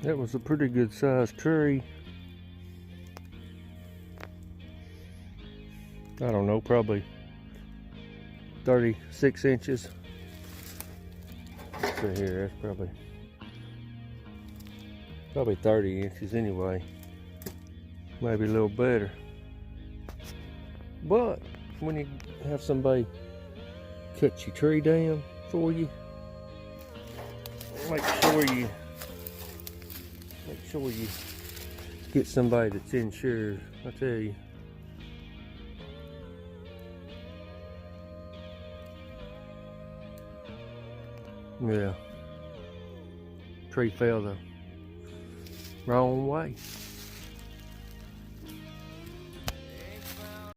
That was a pretty good sized tree. I don't know, probably 36 inches. Let's see here, that's probably 30 inches anyway. Maybe a little better. But when you have somebody cut your tree down for you, make sure you get somebody that's insured. I tell you. Yeah. Tree fell the wrong way.